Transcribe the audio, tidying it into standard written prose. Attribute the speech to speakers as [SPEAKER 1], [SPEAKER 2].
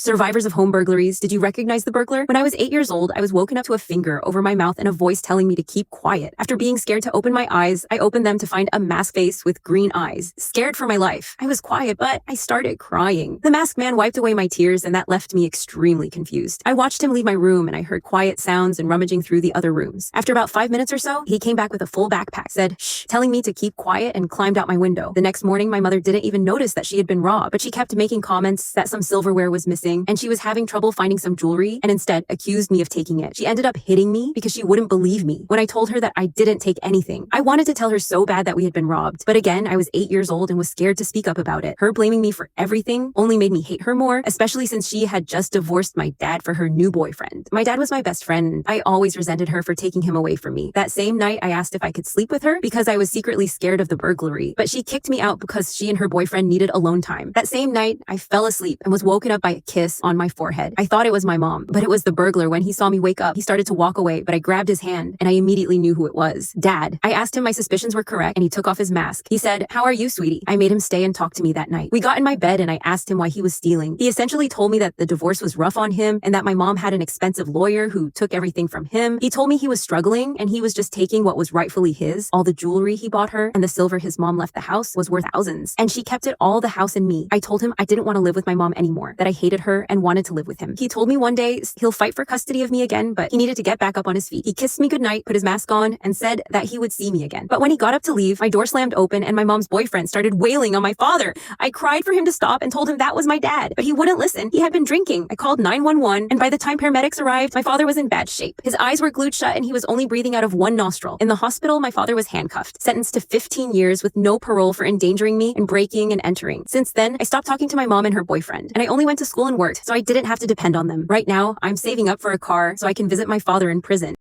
[SPEAKER 1] Survivors of home burglaries, did you recognize the burglar? When I was 8 years old, I was woken up to a finger over my mouth and a voice telling me to keep quiet. After being scared to open my eyes, I opened them to find a masked face with green eyes. Scared for my life. I was quiet, but I started crying. The masked man wiped away my tears, and that left me extremely confused. I watched him leave my room, and I heard quiet sounds and rummaging through the other rooms. After about 5 minutes or so, he came back with a full backpack, said shh, telling me to keep quiet, and climbed out my window. The next morning, my mother didn't even notice that she had been robbed, but she kept making comments that some silverware was missing, and she was having trouble finding some jewelry, and instead accused me of taking it. She ended up hitting me because she wouldn't believe me when I told her that I didn't take anything. I wanted to tell her so bad that we had been robbed, but again, I was 8 years old and was scared to speak up about it. Her blaming me for everything only made me hate her more, especially since she had just divorced my dad for her new boyfriend. My dad was my best friend, and I always resented her for taking him away from me. That same night, I asked if I could sleep with her because I was secretly scared of the burglary, but she kicked me out because she and her boyfriend needed alone time. That same night, I fell asleep and was woken up by a kiss on my forehead. I thought it was my mom, but it was the burglar. When he saw me wake up, he started to walk away, but I grabbed his hand and I immediately knew who it was. Dad. I asked him my suspicions were correct and he took off his mask. He said, "How are you, sweetie?" I made him stay and talk to me that night. We got in my bed and I asked him why he was stealing. He essentially told me that the divorce was rough on him and that my mom had an expensive lawyer who took everything from him. He told me he was struggling and he was just taking what was rightfully his. All the jewelry he bought her and the silver his mom left the house was worth thousands. And she kept it all, the house and me. I told him I didn't want to live with my mom anymore, that I hated her and wanted to live with him. He told me one day he'll fight for custody of me again, but he needed to get back up on his feet. He kissed me goodnight, put his mask on, and said that he would see me again. But when he got up to leave, my door slammed open and my mom's boyfriend started wailing on my father. I cried for him to stop and told him that was my dad, but he wouldn't listen. He had been drinking. I called 911, and by the time paramedics arrived, my father was in bad shape. His eyes were glued shut and he was only breathing out of one nostril. In the hospital, my father was handcuffed, sentenced to 15 years with no parole for endangering me and breaking and entering. Since then, I stopped talking to my mom and her boyfriend, and I only went to school and worked, so I didn't have to depend on them. Right now, I'm saving up for a car so I can visit my father in prison.